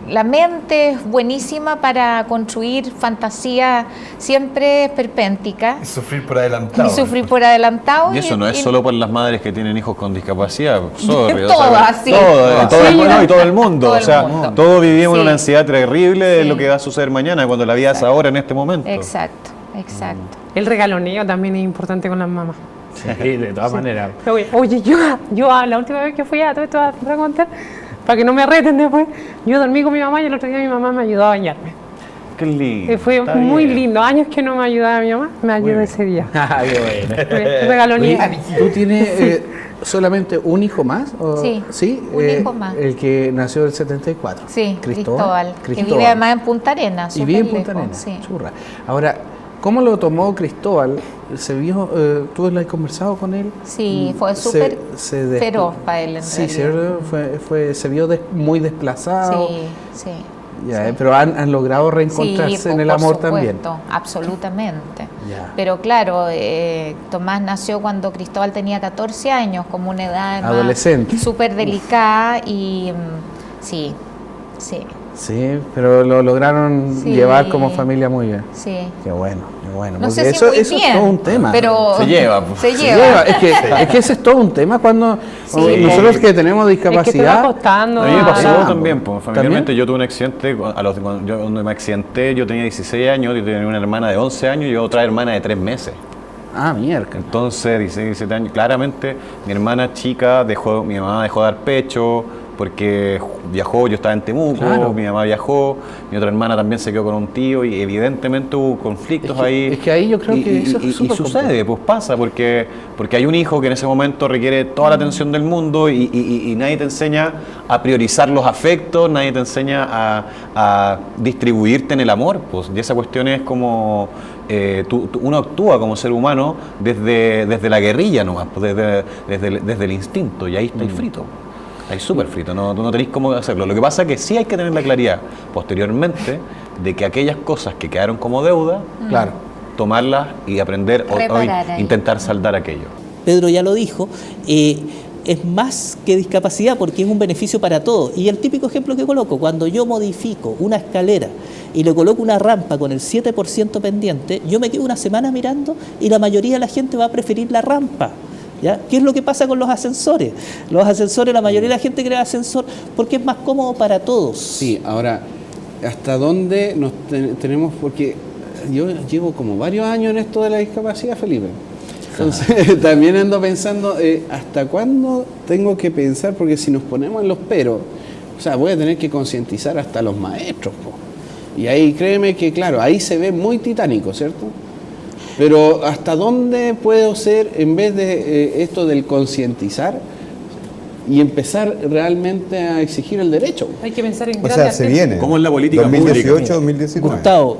La mente es buenísima para construir fantasías siempre esperpénticas. Sufrir por adelantado. Y sufrir por adelantado. Y eso no es solo para las madres que tienen hijos con discapacidad, sorry. Todas, sí. Y todo el mundo. Todo O el sea, mundo. todos vivimos Sí. una ansiedad terrible de Sí. lo que va a suceder mañana, cuando la vida es ahora, en este momento. Exacto. El regaloneo también es importante con las mamás. Sí, de todas maneras. Oye, yo la última vez que fui a todo esto, te voy a contar, para que no me reten después, yo dormí con mi mamá y el otro día mi mamá me ayudó a bañarme. Qué lindo. Fue está muy bien. lindo. Años que no me ayudaba mi mamá, me ayudó ese día. Ah, qué bueno. Regaloneo. Oye, ¿tú tienes solamente un hijo más? Sí, un hijo más. El que nació del 74. Sí, Cristóbal, que vive además en Punta Arenas. Y vive en súper Punta lejos, Arenas, sí. churra. Ahora, ¿cómo lo tomó Cristóbal? ¿Se vio, tú lo has conversado con él? Sí, fue súper feroz para él en Sí, realidad. se vio muy desplazado. Sí. Ya, Sí. pero han logrado reencontrarse Sí, en el por amor supuesto, también. Absolutamente. Ya. Pero claro, Tomás nació cuando Cristóbal tenía 14 años, como una edad además Adolescente. súper delicada y sí. Sí, pero lo lograron llevar como familia muy bien. Sí. Qué bueno, qué bueno. No porque sé si eso muy es bien, todo un tema. pero Se lleva. se Se lleva. lleva. Es que ese es todo un tema cuando nosotros que tenemos Es que te va discapacidad. costando. A mí me pasó Ah, también, pues, familiarmente ¿también? yo tuve un accidente, cuando me accidenté yo tenía 16 años, yo tenía una hermana de 11 años y otra hermana de 3 meses. Ah, mierda. Entonces, 16, 17 años, claramente mi hermana chica mi mamá dejó de dar pecho porque viajó, yo estaba en Temuco, Claro. mi mamá viajó, mi otra hermana también se quedó con un tío y evidentemente hubo conflictos ahí. Es que ahí yo creo que eso es y súper sucede, pues pasa, porque hay un hijo que en ese momento requiere toda la atención del mundo y nadie te enseña a priorizar los afectos, nadie te enseña a distribuirte en el amor, pues, y esa cuestión es como uno actúa como ser humano desde la guerrilla nomás, pues, desde el instinto, y ahí estáis frito. Estáis súper frito, no tenéis cómo hacerlo. Lo que pasa es que sí hay que tener la claridad posteriormente de que aquellas cosas que quedaron como deuda, Claro. tomarlas y aprender o Reparar ahí. intentar saldar aquello. Pedro ya lo dijo, es más que discapacidad porque es un beneficio para todos. Y el típico ejemplo que coloco, cuando yo modifico una escalera y le coloco una rampa con el 7% pendiente, yo me quedo una semana mirando y la mayoría de la gente va a preferir la rampa. ¿Ya? ¿Qué es lo que pasa con los ascensores? Los ascensores, la mayoría de la gente crea ascensor porque es más cómodo para todos. Sí, ahora, ¿hasta dónde nos tenemos? Porque yo llevo como varios años en esto de la discapacidad, Felipe. Entonces, también ando pensando, ¿hasta cuándo tengo que pensar? Porque si nos ponemos en los peros, o sea, voy a tener que concientizar hasta los maestros, po. Y ahí créeme que, claro, ahí se ve muy titánico, ¿cierto? Pero ¿hasta dónde puedo ser, en vez de esto del concientizar y empezar realmente a exigir el derecho? Hay que pensar en O grandes sea, se viene. ¿Cómo es la política 2018, 2019. Gustavo,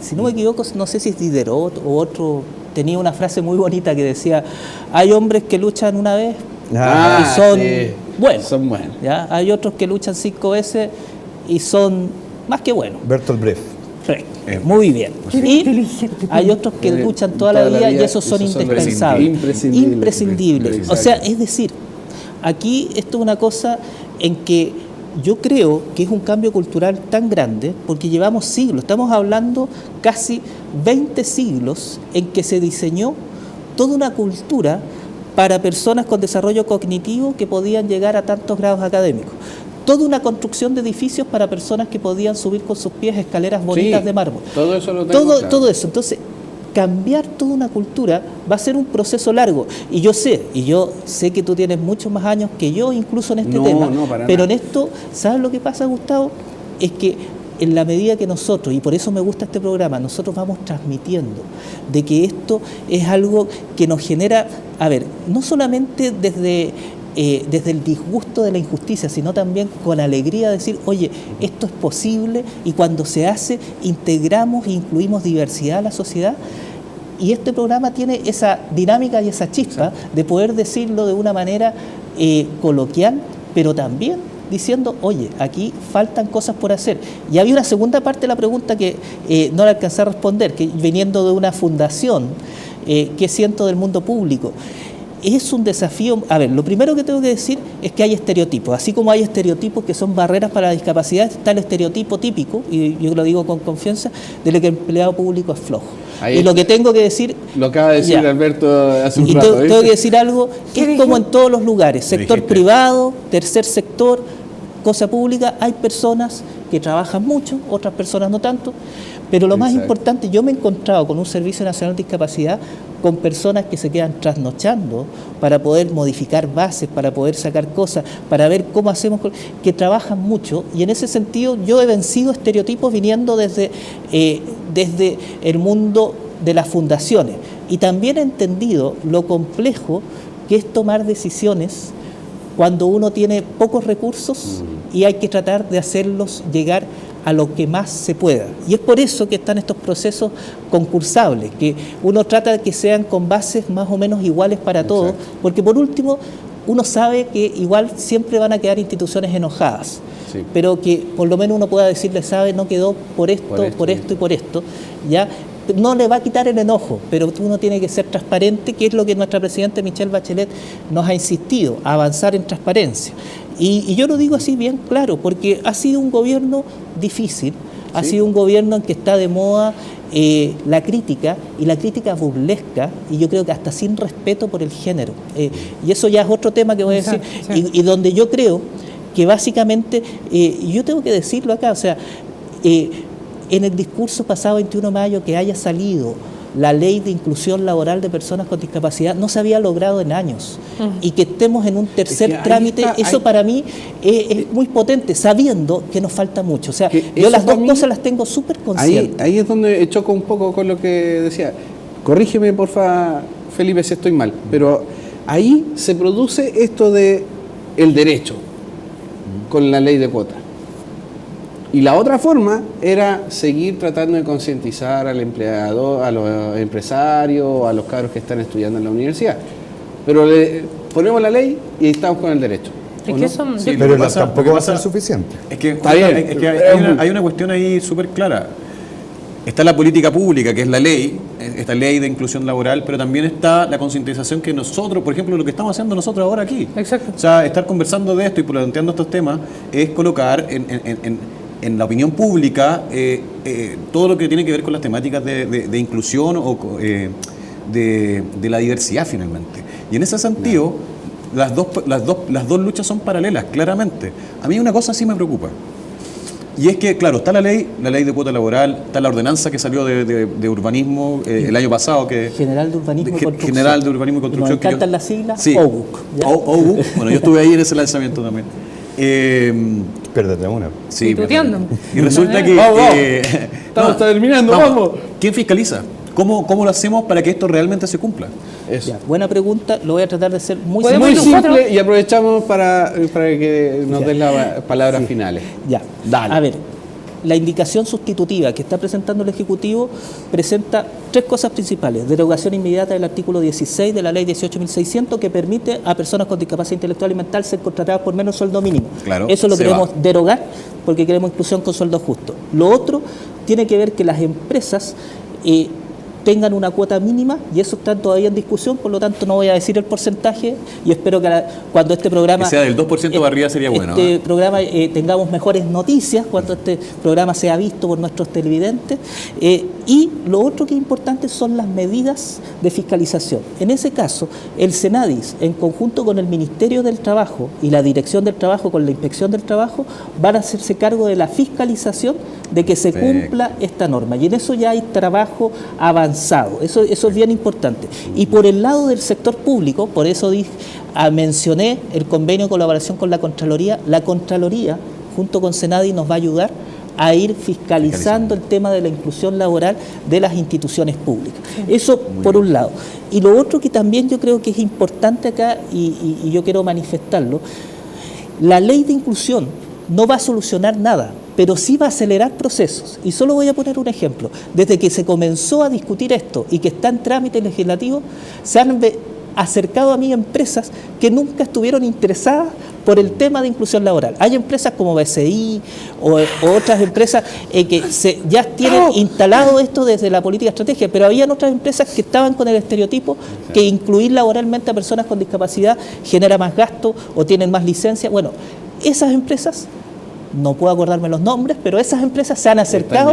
si no me equivoco, no sé si es Diderot o otro, tenía una frase muy bonita que decía, hay hombres que luchan una vez y son buenos. Son buenos. ¿Ya? Hay otros que luchan 5 veces y son más que buenos. Bertolt Brecht. Muy bien. Y hay otros que luchan toda la vida y esos son indispensables. Imprescindibles. O sea, es decir, aquí esto es una cosa en que yo creo que es un cambio cultural tan grande porque llevamos siglos, estamos hablando casi 20 siglos en que se diseñó toda una cultura para personas con desarrollo cognitivo que podían llegar a tantos grados académicos. Toda una construcción de edificios para personas que podían subir con sus pies escaleras bonitas de mármol. Todo eso lo tengo claro. Todo eso. Entonces, cambiar toda una cultura va a ser un proceso largo. Y yo sé que tú tienes muchos más años que yo incluso en este tema. Pero en esto, ¿sabes lo que pasa, Gustavo? Es que en la medida que nosotros, y por eso me gusta este programa, nosotros vamos transmitiendo de que esto es algo que nos genera, a ver, no solamente desde el disgusto de la injusticia, sino también con alegría decir, oye, esto es posible y cuando se hace integramos e incluimos diversidad a la sociedad. Y este programa tiene esa dinámica y esa chispa de poder decirlo de una manera coloquial, pero también diciendo, oye, aquí faltan cosas por hacer. Y había una segunda parte de la pregunta que no le alcancé a responder, que viniendo de una fundación, ¿qué siento del mundo público? Es un desafío. A ver, lo primero que tengo que decir es que hay estereotipos. Así como hay estereotipos que son barreras para la discapacidad, está el estereotipo típico, y yo lo digo con confianza, de que el empleado público es flojo. Ahí y lo que tengo que decir... Lo acaba de decir Alberto hace un y rato. tengo que decir algo que es como en todos los lugares, sector privado, tercer sector, cosa pública, hay personas que trabajan mucho, otras personas no tanto, pero lo más importante, yo me he encontrado con un Servicio Nacional de Discapacidad con personas que se quedan trasnochando para poder modificar bases, para poder sacar cosas, para ver cómo hacemos, que trabajan mucho, y en ese sentido yo he vencido estereotipos viniendo desde el mundo de las fundaciones, y también he entendido lo complejo que es tomar decisiones cuando uno tiene pocos recursos y hay que tratar de hacerlos llegar a lo que más se pueda. Y es por eso que están estos procesos concursables, que uno trata de que sean con bases más o menos iguales para todos, porque por último uno sabe que igual siempre van a quedar instituciones enojadas, pero que por lo menos uno pueda decirle, sabe, no quedó por esto y por esto, ¿ya? No le va a quitar el enojo, pero uno tiene que ser transparente, que es lo que nuestra presidenta Michelle Bachelet nos ha insistido, a avanzar en transparencia. Y yo lo digo así bien claro, porque ha sido un gobierno difícil, ha sido un gobierno en que está de moda la crítica, y la crítica burlesca, y yo creo que hasta sin respeto por el género. Y eso ya es otro tema que voy a decir, y donde yo creo que básicamente, y yo tengo que decirlo acá, o sea, en el discurso pasado 21 de mayo que haya salido la ley de inclusión laboral de personas con discapacidad no se había logrado en años. Y que estemos en un tercer trámite, eso para mí es muy potente, sabiendo que nos falta mucho. O sea, yo las dos cosas las tengo súper conscientes. Ahí es donde choco un poco con lo que decía. Corrígeme, porfa, Felipe, si estoy mal. Pero ahí se produce esto de el derecho con la ley de cuotas. Y la otra forma era seguir tratando de concientizar al empleador, a los empresarios, a los cabros que están estudiando en la universidad. Pero le ponemos la ley y estamos con el derecho. Es que eso, sí, pero tampoco va a ser suficiente. Es que hay una cuestión ahí súper clara. Está la política pública, que es la ley, esta ley de inclusión laboral, pero también está la concientización que nosotros, por ejemplo, lo que estamos haciendo nosotros ahora aquí. Exacto. O sea, estar conversando de esto y planteando estos temas es colocar en la opinión pública todo lo que tiene que ver con las temáticas de inclusión o de la diversidad finalmente. Y en ese sentido, las dos luchas son paralelas, claramente. A mí una cosa sí me preocupa. Y es que, claro, está la ley de cuota laboral, está la ordenanza que salió de urbanismo el año pasado. General de Urbanismo y Construcción. General de Urbanismo y Construcción. Nos encantan las siglas, sí. OUC. OUC, bueno, yo estuve ahí en ese lanzamiento también. Perdete una. Sí, y resulta que... Estamos terminando, vamos. ¿Quién fiscaliza? ¿Cómo lo hacemos para que esto realmente se cumpla? Eso. Ya, buena pregunta, lo voy a tratar de ser muy simple y aprovechamos para que nos den las palabras finales. Ya, dale. A ver, la indicación sustitutiva que está presentando el Ejecutivo presenta tres cosas principales. Derogación inmediata del artículo 16 de la ley 18.600 que permite a personas con discapacidad intelectual y mental ser contratadas por menos sueldo mínimo. Claro, eso lo queremos derogar porque queremos inclusión con sueldo justo. Lo otro tiene que ver que las empresas tengan una cuota mínima, y eso está todavía en discusión, por lo tanto no voy a decir el porcentaje, y espero que cuando este programa... Que sea del 2% para arriba sería bueno. Programa tengamos mejores noticias, cuando este programa sea visto por nuestros televidentes. Y lo otro que es importante son las medidas de fiscalización. En ese caso, el Senadis, en conjunto con el Ministerio del Trabajo y la Dirección del Trabajo, con la Inspección del Trabajo, van a hacerse cargo de la fiscalización de que se cumpla esta norma. Y en eso ya hay trabajo avanzado. Eso es bien importante. Y por el lado del sector público, por eso mencioné el convenio de colaboración con la Contraloría. La Contraloría, junto con Senadis, nos va a ayudar a ir fiscalizando el tema de la inclusión laboral de las instituciones públicas. Eso por un lado. Y lo otro que también yo creo que es importante acá, y yo quiero manifestarlo, la ley de inclusión no va a solucionar nada, pero sí va a acelerar procesos. Y solo voy a poner un ejemplo. Desde que se comenzó a discutir esto y que está en trámite legislativo, se han acercado a mí empresas que nunca estuvieron interesadas por el tema de inclusión laboral. Hay empresas como BCI o otras empresas que ya tienen instalado esto desde la política estratégica, pero habían otras empresas que estaban con el estereotipo que incluir laboralmente a personas con discapacidad genera más gasto o tienen más licencia. Bueno, esas empresas, no puedo acordarme los nombres, pero esas empresas se han acercado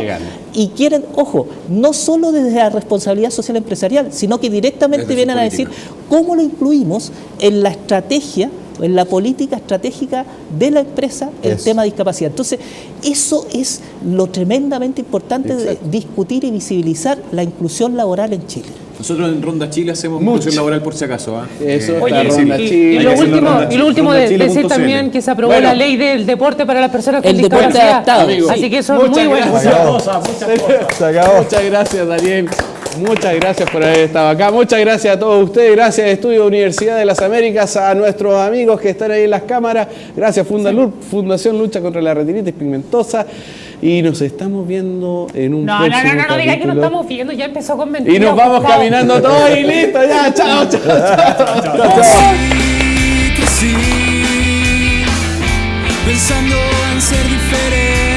y quieren, ojo, no solo desde la responsabilidad social empresarial, sino que directamente vienen a decir cómo lo incluimos en la estrategia, en la política estratégica de la empresa, el tema de discapacidad. Entonces, eso es lo tremendamente importante de discutir y visibilizar la inclusión laboral en Chile. Nosotros en Ronda Chile hacemos inclusión laboral por si acaso. Eso, Ronda Chile. Y lo último de decir también que se aprobó la ley del deporte para las personas con discapacidad. Así que eso es muy bueno. Muchas gracias, Daniel. Muchas gracias por haber estado acá. Muchas gracias a todos ustedes. Gracias a Estudio Universidad de las Américas, a nuestros amigos que están ahí en las cámaras. Gracias Fundación Lucha contra la Retinitis Pigmentosa. Y nos estamos viendo en un próximo capítulo. No digáis que nos estamos viendo. Ya empezó con mentiras. Y nos vamos caminando todos y listo. Ya, chao. Pensando en ser diferente.